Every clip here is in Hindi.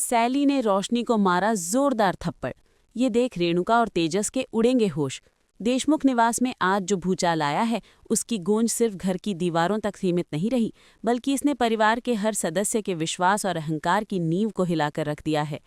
सैली ने रोशनी को मारा जोरदार थप्पड़। ये देख रेणुका और तेजस के उड़ेंगे होश। देशमुख निवास में आज जो भूचाल आया है, उसकी गूंज सिर्फ घर की दीवारों तक सीमित नहीं रही, बल्कि इसने परिवार के हर सदस्य के विश्वास और अहंकार की नींव को हिलाकर रख दिया है।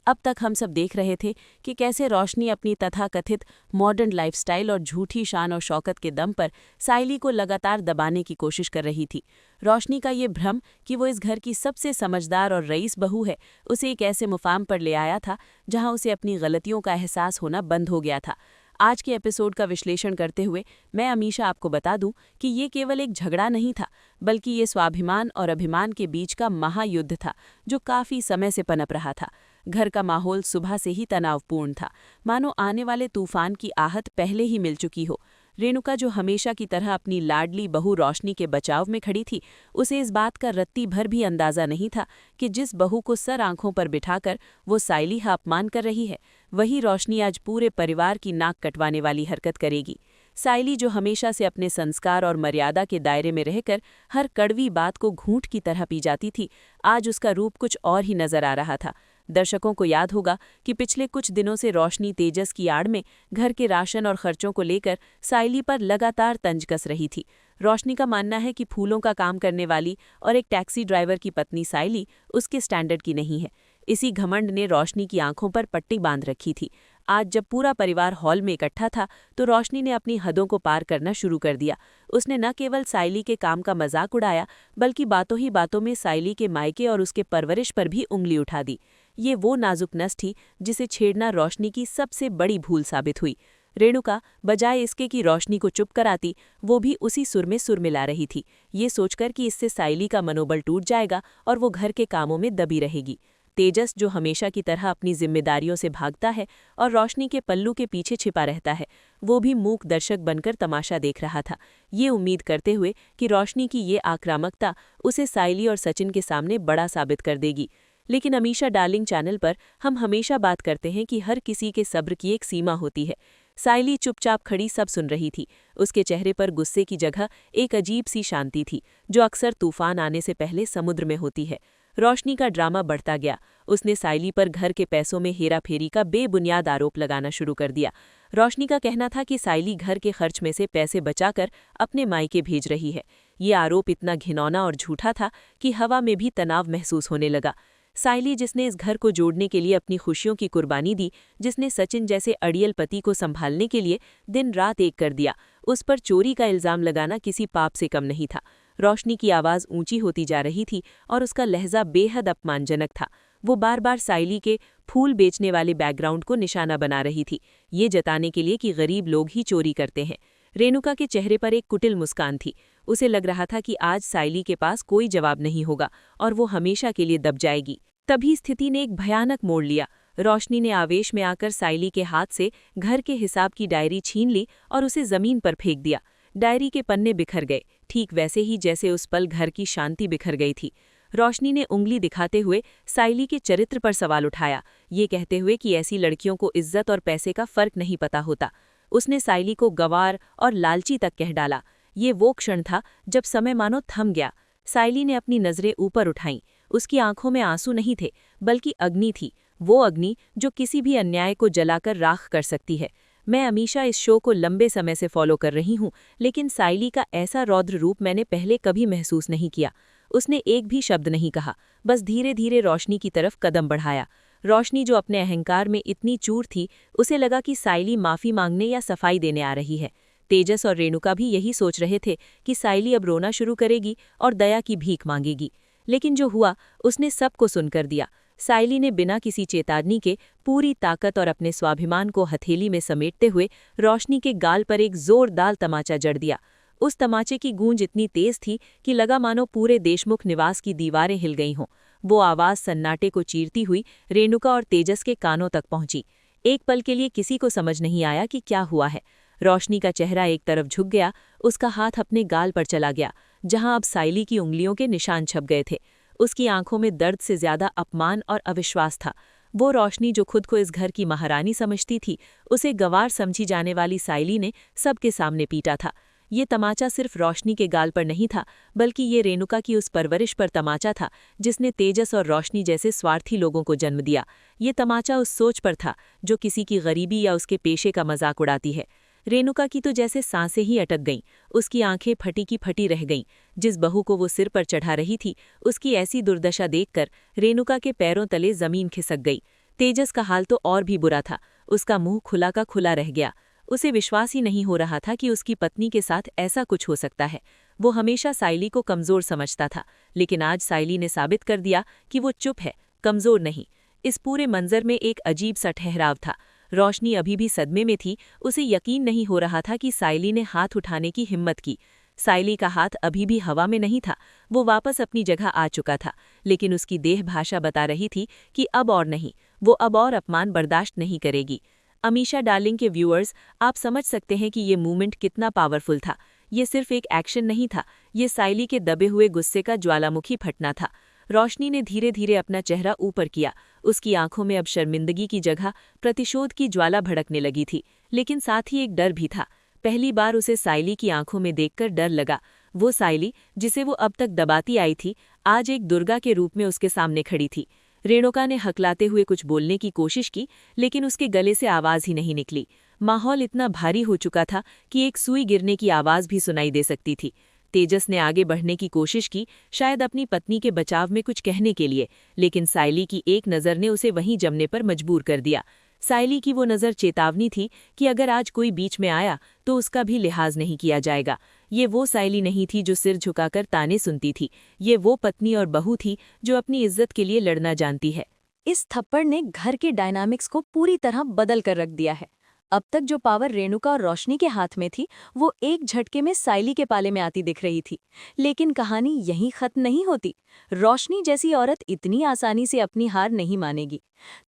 अब तक हम सब देख रहे थे कि कैसे रोशनी अपनी तथाकथित मॉडर्न लाइफस्टाइल और झूठी शान और शौकत के दम पर साइली को लगातार दबाने की कोशिश कर रही थी। रोशनी का ये भ्रम कि वो इस घर की सबसे समझदार और रईस बहू है, उसे एक ऐसे मुकाम पर ले आया था जहां उसे अपनी गलतियों का एहसास होना बंद हो गया था। आज के एपिसोड का विश्लेषण करते हुए मैं अमीशा आपको बता दूं कि ये केवल एक झगड़ा नहीं था, बल्कि ये स्वाभिमान और अभिमान के बीच का महायुद्ध था जो काफी समय से पनप रहा था। घर का माहौल सुबह से ही तनावपूर्ण था, मानो आने वाले तूफान की आहट पहले ही मिल चुकी हो। रेणुका, जो हमेशा की तरह अपनी लाडली बहू रोशनी के बचाव में खड़ी थी, उसे इस बात का रत्ती भर भी अंदाजा नहीं था कि जिस बहू को सर आंखों पर बिठाकर वो साइली का अपमान कर रही है, वही रोशनी आज पूरे परिवार की नाक कटवाने वाली हरकत करेगी। साइली, जो हमेशा से अपने संस्कार और मर्यादा के दायरे में रहकर हर कड़वी बात को घूंट की तरह पी जाती थी, आज उसका रूप कुछ और ही नजर आ रहा था। दर्शकों को याद होगा कि पिछले कुछ दिनों से रोशनी तेजस की आड़ में घर के राशन और खर्चों को लेकर साइली पर लगातार तंज कस रही थी। रोशनी का मानना है कि फूलों का काम करने वाली और एक टैक्सी ड्राइवर की पत्नी साइली उसके स्टैंडर्ड की नहीं है। इसी घमंड ने रोशनी की आंखों पर पट्टी बांध रखी थी। आज जब पूरा परिवार हॉल में इकट्ठा था तो रोशनी ने अपनी हदों को पार करना शुरू कर दिया। उसने न केवल साइली के काम का मजाक उड़ाया, बल्कि बातों ही बातों में साइली के मायके और उसके परवरिश पर भी उंगली उठा दी। ये वो नाजुक नस थी जिसे छेड़ना रोशनी की सबसे बड़ी भूल साबित हुई। रेणुका, बजाय इसके कि रोशनी को चुप कराती, वो भी उसी सुर में सुर मिला रही थी, ये सोचकर कि इससे साइली का मनोबल टूट जाएगा और वो घर के कामों में दबी रहेगी। तेजस, जो हमेशा की तरह अपनी जिम्मेदारियों से भागता है और रोशनी के पल्लू के पीछे छिपा रहता है, वो भी मूक दर्शक बनकर तमाशा देख रहा था, ये उम्मीद करते हुए कि रोशनी की ये आक्रामकता उसे साइली और सचिन के सामने बड़ा साबित कर देगी। लेकिन अमीशा डार्लिंग चैनल पर हम हमेशा बात करते हैं कि हर किसी के सब्र की एक सीमा होती है। साइली चुपचाप खड़ी सब सुन रही थी। उसके चेहरे पर गुस्से की जगह एक अजीब सी शांति थी, जो अक्सर तूफान आने से पहले समुद्र में होती है। रोशनी का ड्रामा बढ़ता गया। उसने साइली पर घर के पैसों में हेराफेरी का बेबुनियाद आरोप लगाना शुरू कर दिया। रोशनी का कहना था कि साइली घर के खर्च में से पैसे बचाकर अपने मायके भेज रही है। ये आरोप इतना घिनौना और झूठा था कि हवा में भी तनाव महसूस होने लगा। साइली, जिसने इस घर को जोड़ने के लिए अपनी खुशियों की कुर्बानी दी, जिसने सचिन जैसे अड़ियल पति को संभालने के लिए दिन रात एक कर दिया, उस पर चोरी का इल्जाम लगाना किसी पाप से कम नहीं था। रोशनी की आवाज़ ऊंची होती जा रही थी और उसका लहजा बेहद अपमानजनक था। वो बार बार साइली के फूल बेचने वाले बैकग्राउंड को निशाना बना रही थी, ये जताने के लिए कि गरीब लोग ही चोरी करते हैं। रेणुका के चेहरे पर एक कुटिल मुस्कान थी। उसे लग रहा था कि आज साइली के पास कोई जवाब नहीं होगा और वो हमेशा के लिए दब जाएगी। तभी स्थिति ने एक भयानक मोड़ लिया। रोशनी ने आवेश में आकर साइली के हाथ से घर के हिसाब की डायरी छीन ली और उसे जमीन पर फेंक दिया। डायरी के पन्ने बिखर गए, ठीक वैसे ही जैसे उस पल घर की शांति बिखर गई थी। रोशनी ने उंगली दिखाते हुए साइली के चरित्र पर सवाल उठाया, ये कहते हुए कि ऐसी लड़कियों को इज्जत और पैसे का फर्क नहीं पता होता। उसने साइली को गंवार और लालची तक कह डाला। ये वो क्षण था जब समय मानो थम गया। साइली ने अपनी नजरें ऊपर उठाईं। उसकी आंखों में आंसू नहीं थे, बल्कि अग्नि थी, वो अग्नि जो किसी भी अन्याय को जलाकर राख कर सकती है। मैं हमेशा इस शो को लंबे समय से फॉलो कर रही हूँ, लेकिन साइली का ऐसा रौद्र रूप मैंने पहले कभी महसूस नहीं किया। उसने एक भी शब्द नहीं कहा, बस धीरे धीरे रोशनी की तरफ कदम बढ़ाया। रोशनी, जो अपने अहंकार में इतनी चूर थी, उसे लगा कि साइली माफी मांगने या सफाई देने आ रही है। तेजस और रेणुका भी यही सोच रहे थे कि साइली अब रोना शुरू करेगी और दया की भीख मांगेगी। लेकिन जो हुआ उसने सबको सुनकर दिया। साइली ने बिना किसी चेतावनी के पूरी ताकत और अपने स्वाभिमान को हथेली में समेटते हुए रोशनी के गाल पर एक जोरदार तमाचा जड़ दिया। उस तमाचे की गूंज इतनी तेज थी कि लगा मानो पूरे देशमुख निवास की दीवारें हिल गई हों। वो आवाज़ सन्नाटे को चीरती हुई रेणुका और तेजस के कानों तक पहुंची। एक पल के लिए किसी को समझ नहीं आया कि क्या हुआ है। रोशनी का चेहरा एक तरफ झुक गया, उसका हाथ अपने गाल पर चला गया, जहां अब साइली की उंगलियों के निशान छप गए थे। उसकी आंखों में दर्द से ज्यादा अपमान और अविश्वास था। वो रोशनी, जो खुद को इस घर की महारानी समझती थी, उसे गंवार समझी जाने वाली साइली ने सबके सामने पीटा था। ये तमाचा सिर्फ रोशनी के गाल पर नहीं था, बल्कि ये रेणुका की उस परवरिश पर तमाचा था जिसने तेजस और रोशनी जैसे स्वार्थी लोगों को जन्म दिया। ये तमाचा उस सोच पर था जो किसी की गरीबी या उसके पेशे का मजाक उड़ाती है। रेणुका की तो जैसे सांसें ही अटक गईं, उसकी आंखें फटी की फटी रह गईं। जिस बहू को वो सिर पर चढ़ा रही थी, उसकी ऐसी दुर्दशा देखकर रेणुका के पैरों तले जमीन खिसक गई। तेजस का हाल तो और भी बुरा था, उसका मुंह खुला का खुला रह गया। उसे विश्वास ही नहीं हो रहा था कि उसकी पत्नी के साथ ऐसा कुछ हो सकता है। वो हमेशा साइली को कमजोर समझता था, लेकिन आज साइली ने साबित कर दिया कि वो चुप है, कमजोर नहीं। इस पूरे मंजर में एक अजीब सा ठहराव था। रोशनी अभी भी सदमे में थी, उसे यकीन नहीं हो रहा था कि साइली ने हाथ उठाने की हिम्मत की। साइली का हाथ अभी भी हवा में नहीं था, वो वापस अपनी जगह आ चुका था, लेकिन उसकी देह भाषा बता रही थी कि अब और नहीं, वो अब और अपमान बर्दाश्त नहीं करेगी। अमीशा डार्लिंग के व्यूअर्स, आप समझ सकते हैं कि ये मूवमेंट कितना पावरफुल था। ये सिर्फ एक एक्शन नहीं था, ये साइली के दबे हुए गुस्से का ज्वालामुखी फटना था। रोशनी ने धीरे धीरे अपना चेहरा ऊपर किया। उसकी आंखों में अब शर्मिंदगी की जगह प्रतिशोध की ज्वाला भड़कने लगी थी, लेकिन साथ ही एक डर भी था। पहली बार उसे साइली की आंखों में देखकर डर लगा। वो साइली, जिसे वो अब तक दबाती आई थी, आज एक दुर्गा के रूप में उसके सामने खड़ी थी। रेणुका ने हकलाते हुए कुछ बोलने की कोशिश की, लेकिन उसके गले से आवाज ही नहीं निकली। माहौल इतना भारी हो चुका था कि एक सुई गिरने की आवाज भी सुनाई दे सकती थी। तेजस ने आगे बढ़ने की कोशिश की, शायद अपनी पत्नी के बचाव में कुछ कहने के लिए, लेकिन साइली की एक नज़र ने उसे वहीं जमने पर मजबूर कर दिया। साइली की वो नज़र चेतावनी थी कि अगर आज कोई बीच में आया तो उसका भी लिहाज नहीं किया जाएगा। ये वो साइली नहीं थी जो सिर झुकाकर ताने सुनती थी, ये वो पत्नी और बहू थी जो अपनी इज्जत के लिए लड़ना जानती है। इस थप्पड़ ने घर के डायनामिक्स को पूरी तरह बदल कर रख दिया है। अब तक जो पावर रेणुका और रोशनी के हाथ में थी, वो एक झटके में साइली के पाले में आती दिख रही थी। लेकिन कहानी यहीं खत्म नहीं होती। रोशनी जैसी औरत इतनी आसानी से अपनी हार नहीं मानेगी।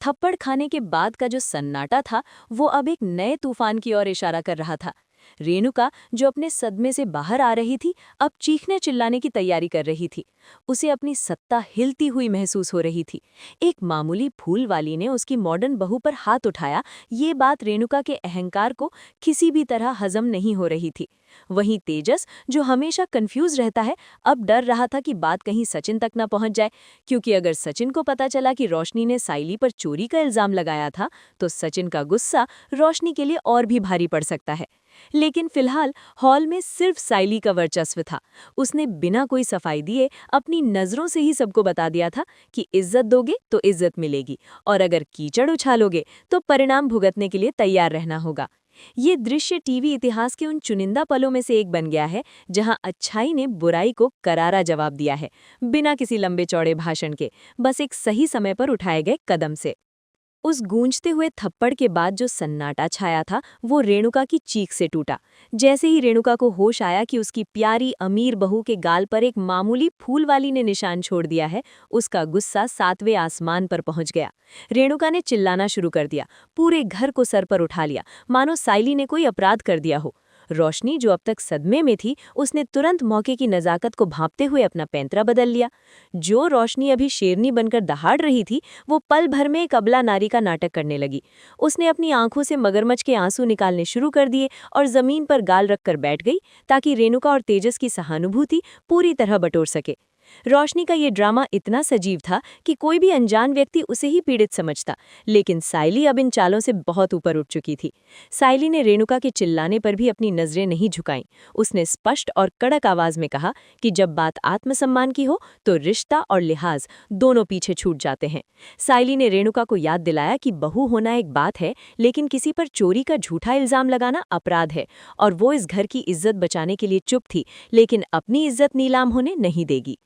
थप्पड़ खाने के बाद का जो सन्नाटा था, वो अब एक नए तूफान की ओर इशारा कर रहा था। रेणुका, जो अपने सदमे से बाहर आ रही थी, अब चीखने चिल्लाने की तैयारी कर रही थी। उसे अपनी सत्ता हिलती हुई महसूस हो रही थी। एक मामूली फूल वाली ने उसकी मॉडर्न बहू पर हाथ उठाया, ये बात रेणुका के अहंकार को किसी भी तरह हजम नहीं हो रही थी। वहीं तेजस, जो हमेशा कंफ्यूज रहता है, अब डर रहा था कि बात कहीं सचिन तक न पहुंच जाए, क्योंकि अगर सचिन को पता चला कि रोशनी ने साइली पर चोरी का इल्जाम लगाया था, तो सचिन का गुस्सा रोशनी के लिए और भी भारी पड़ सकता है। लेकिन फिलहाल हॉल में सिर्फ साइली का वर्चस्व था। उसने बिना कोई सफाई दिए अपनी नजरों से ही सबको बता दिया था कि इज्जत दोगे तो इज्जत मिलेगी, और अगर कीचड़ उछालोगे तो परिणाम भुगतने के लिए तैयार रहना होगा। ये दृश्य टीवी इतिहास के उन चुनिंदा पलों में से एक बन गया है जहां अच्छाई ने बुराई को करारा जवाब दिया है, बिना किसी लंबे चौड़े भाषण के, बस एक सही समय पर उठाए गए कदम से। उस गूंजते हुए थप्पड़ के बाद जो सन्नाटा छाया था, वो रेणुका की चीख से टूटा। जैसे ही रेणुका को होश आया कि उसकी प्यारी अमीर बहू के गाल पर एक मामूली फूल वाली ने निशान छोड़ दिया है, उसका गुस्सा 7वें आसमान पर पहुंच गया। रेणुका ने चिल्लाना शुरू कर दिया, पूरे घर को सर पर उठा लिया, मानो साइली ने कोई अपराध कर दिया हो। रोशनी, जो अब तक सदमे में थी, उसने तुरंत मौके की नज़ाकत को भांपते हुए अपना पैंतरा बदल लिया। जो रोशनी अभी शेरनी बनकर दहाड़ रही थी, वो पल भर में एक अबला नारी का नाटक करने लगी। उसने अपनी आंखों से मगरमच्छ के आंसू निकालने शुरू कर दिए और जमीन पर गाल रखकर बैठ गई, ताकि रेणुका और तेजस की सहानुभूति पूरी तरह बटोर सके। रोशनी का ये ड्रामा इतना सजीव था कि कोई भी अनजान व्यक्ति उसे ही पीड़ित समझता, लेकिन साइली अब इन चालों से बहुत ऊपर उठ चुकी थी। साइली ने रेणुका के चिल्लाने पर भी अपनी नजरें नहीं झुकाईं। उसने स्पष्ट और कड़क आवाज में कहा कि जब बात आत्मसम्मान की हो तो रिश्ता और लिहाज दोनों पीछे छूट जाते हैं। साइली ने रेणुका को याद दिलाया कि बहू होना एक बात है, लेकिन किसी पर चोरी का झूठा इल्जाम लगाना अपराध है, और वो इस घर की इज्जत बचाने के लिए चुप थी, लेकिन अपनी इज्जत नीलाम होने नहीं देगी।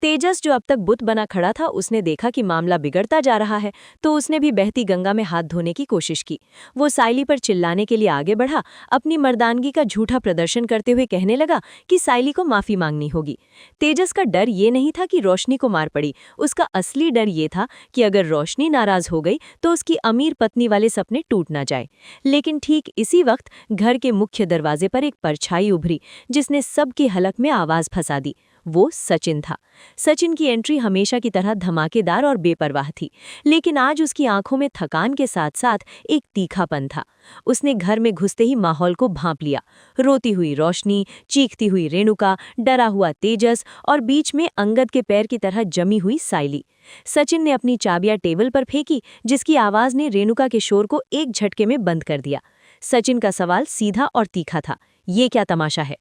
तेजस, जो अब तक बुत बना खड़ा था, उसने देखा कि मामला बिगड़ता जा रहा है, तो उसने भी बहती गंगा में हाथ धोने की कोशिश की। वो साइली पर चिल्लाने के लिए आगे बढ़ा, अपनी मर्दानगी का झूठा प्रदर्शन करते हुए कहने लगा कि साइली को माफी मांगनी होगी। तेजस का डर ये नहीं था कि रोशनी को मार पड़ी, उसका असली डर ये था कि अगर रोशनी नाराज हो गई तो उसकी अमीर पत्नी वाले सपने टूट ना जाए। लेकिन ठीक इसी वक्त घर के मुख्य दरवाजे पर एक परछाई उभरी, जिसने सबके हलक में आवाज फंसा दी। वो सचिन था। सचिन की एंट्री हमेशा की तरह धमाकेदार और बेपरवाह थी, लेकिन आज उसकी आंखों में थकान के साथ साथ एक तीखापन था। उसने घर में घुसते ही माहौल को भांप लिया। रोती हुई रोशनी, चीखती हुई रेणुका, डरा हुआ तेजस और बीच में अंगद के पैर की तरह जमी हुई साइली। सचिन ने अपनी चाबियां टेबल पर फेंकी, जिसकी आवाज ने रेणुका के शोर को एक झटके में बंद कर दिया। सचिन का सवाल सीधा और तीखा था, ये क्या तमाशा है?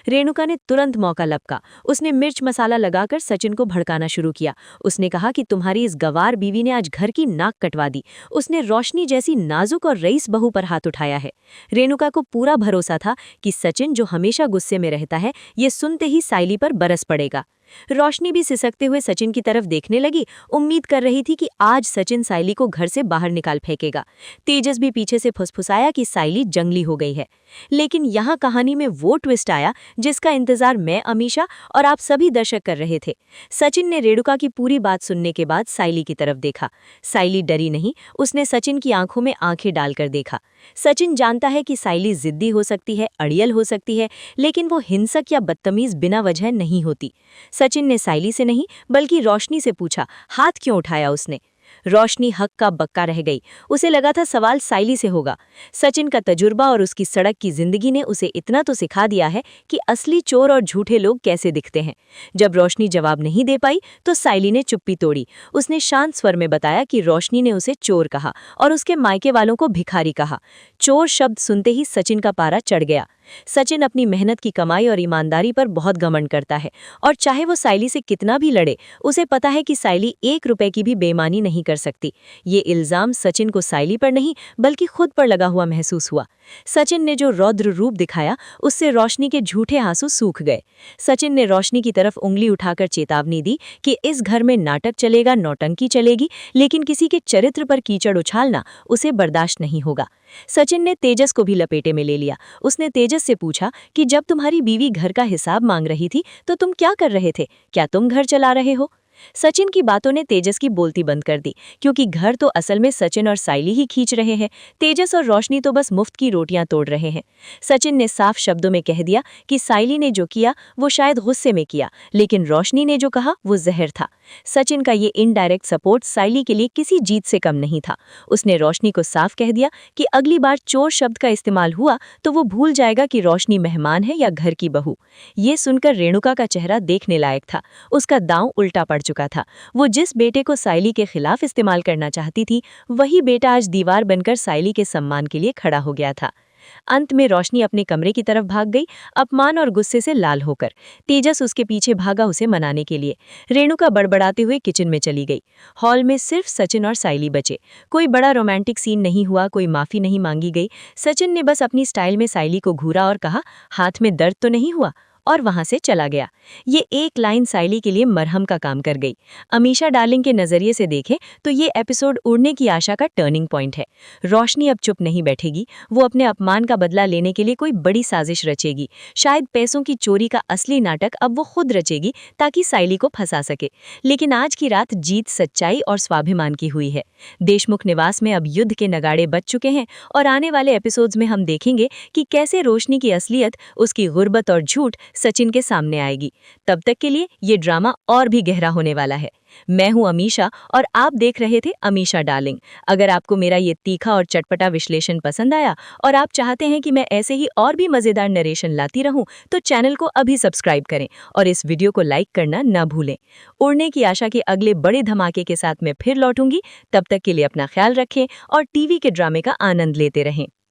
रेणुका ने तुरंत मौका लपका। उसने मिर्च मसाला लगाकर सचिन को भड़काना शुरू किया। उसने कहा कि तुम्हारी इस गवार बीवी ने आज घर की नाक कटवा दी। उसने रोशनी जैसी नाजुक और रईस बहू पर हाथ उठाया है। रेणुका को पूरा भरोसा था कि सचिन, जो हमेशा गुस्से में रहता है, ये सुनते ही साइली पर बरस पड़ेगा। रोशनी भी सिसकते हुए सचिन की तरफ देखने लगी, उम्मीद कर रही थी कि आज सचिन साइली को घर से बाहर निकाल फेंकेगा। तेजस भी पीछे से फुसफुसाया कि साइली जंगली हो गई है। लेकिन यहाँ कहानी में वो ट्विस्ट आया जिसका इंतजार मैं, अमीशा और आप सभी दर्शक कर रहे थे। सचिन ने रेणुका की पूरी बात सुनने के बाद साइली की तरफ देखा। साइली डरी नहीं, उसने सचिन की आंखों में आंखें डालकर देखा। सचिन जानता है कि साइली जिद्दी हो सकती है, अड़ियल हो सकती है, लेकिन वो हिंसक या बदतमीज बिना वजह नहीं होती। सचिन ने साइली से नहीं बल्कि रोशनी से पूछा, हाथ क्यों उठाया उसने? रोशनी हक का बक्का रह गई। उसे लगा था सवाल साइली से होगा। सचिन का तजुर्बा और उसकी सड़क की जिंदगी ने उसे इतना तो सिखा दिया है कि असली चोर और झूठे लोग कैसे दिखते हैं। जब रोशनी जवाब नहीं दे पाई तो साइली ने चुप्पी तोड़ी। उसने शांत स्वर में बताया कि रोशनी ने उसे चोर कहा और उसके मायके वालों को भिखारी कहा। चोर शब्द सुनते ही सचिन का पारा चढ़ गया। सचिन अपनी मेहनत की कमाई और ईमानदारी पर बहुत घमंड करता है और चाहे वो साइली से कितना भी लड़े, उसे पता है कि साइली 1 रुपए की भी बेईमानी नहीं कर सकती। ये इल्जाम सचिन को साइली पर नहीं बल्कि खुद पर लगा हुआ महसूस हुआ। सचिन ने जो रौद्र रूप दिखाया, उससे रोशनी के झूठे आंसू सूख गए। सचिन ने रोशनी की तरफ उंगली उठाकर चेतावनी दी कि इस घर में नाटक चलेगा, नौटंकी चलेगी, लेकिन किसी के चरित्र पर कीचड़ उछालना उसे बर्दाश्त नहीं होगा। सचिन ने तेजस को भी लपेटे में ले लिया। उसने तेजस से पूछा कि जब तुम्हारी बीवी घर का हिसाब मांग रही थी तो तुम क्या कर रहे थे? क्या तुम घर चला रहे हो? सचिन की बातों ने तेजस की बोलती बंद कर दी, क्योंकि घर तो असल में सचिन और साइली ही खींच रहे हैं। तेजस और रोशनी तो बस मुफ्त की रोटियां तोड़ रहे हैं। सचिन ने साफ शब्दों में कह दिया कि साइली ने जो किया वो शायद गुस्से में किया, लेकिन रोशनी ने जो कहा वो जहर था। सचिन का ये इनडायरेक्ट सपोर्ट साइली के लिए किसी जीत से कम नहीं था। उसने रोशनी को साफ कह दिया कि अगली बार चोर शब्द का इस्तेमाल हुआ तो वो भूल जाएगा कि रोशनी मेहमान है या घर की बहू। ये सुनकर रेणुका का चेहरा देखने लायक था। उसका दांव उल्टा पड़ चुका था। वो जिस बेटे को साइली के खिलाफ इस्तेमाल करना चाहती थी, वही बेटा आज दीवार बनकर साइली के सम्मान के लिए खड़ा हो गया था। अंत में रोशनी अपने कमरे की तरफ भाग गई, अपमान और गुस्से से लाल होकर। तेजस उसके पीछे भागा उसे मनाने के लिए। रेणुका बड़बड़ाते हुए किचन में चली गई। हॉल में सिर्फ सचिन और साइली बचे। कोई बड़ा रोमांटिक सीन नहीं हुआ, कोई माफी नहीं मांगी गई। सचिन ने बस अपनी स्टाइल में साइली को घूरा और कहा, हाथ में दर्द तो नहीं हुआ, और वहां से चला गया। ये एक लाइन साइली के लिए मरहम का काम कर गई। अमीशा डार्लिंग के नजरिए से देखें तो ये एपिसोड उड़ने की आशा का टर्निंग पॉइंट है। रोशनी अब चुप नहीं बैठेगी। वो अपने अपमान का बदला लेने के लिए कोई बड़ी साजिश रचेगी। शायद पैसों की चोरी का असली नाटक अब वो खुद रचेगी ताकि साइली को फंसा सके। लेकिन आज की रात जीत सच्चाई और स्वाभिमान की हुई है। देशमुख निवास में अब युद्ध के नगाड़े बज चुके हैं और आने वाले एपिसोड्स में हम देखेंगे कि कैसे रोशनी की असलियत, उसकी गुर्बत और झूठ सचिन के सामने आएगी। तब तक के लिए ये ड्रामा और भी गहरा होने वाला है। मैं हूं अमीशा और आप देख रहे थे अमीशा डार्लिंग। अगर आपको मेरा ये तीखा और चटपटा विश्लेषण पसंद आया और आप चाहते हैं कि मैं ऐसे ही और भी मजेदार नरेशन लाती रहूं, तो चैनल को अभी सब्सक्राइब करें और इस वीडियो को लाइक करना न भूलें। उड़ने की आशा के अगले बड़े धमाके के साथ मैं फिर लौटूंगी। तब तक के लिए अपना ख्याल रखें और टीवी के ड्रामे का आनंद लेते रहें।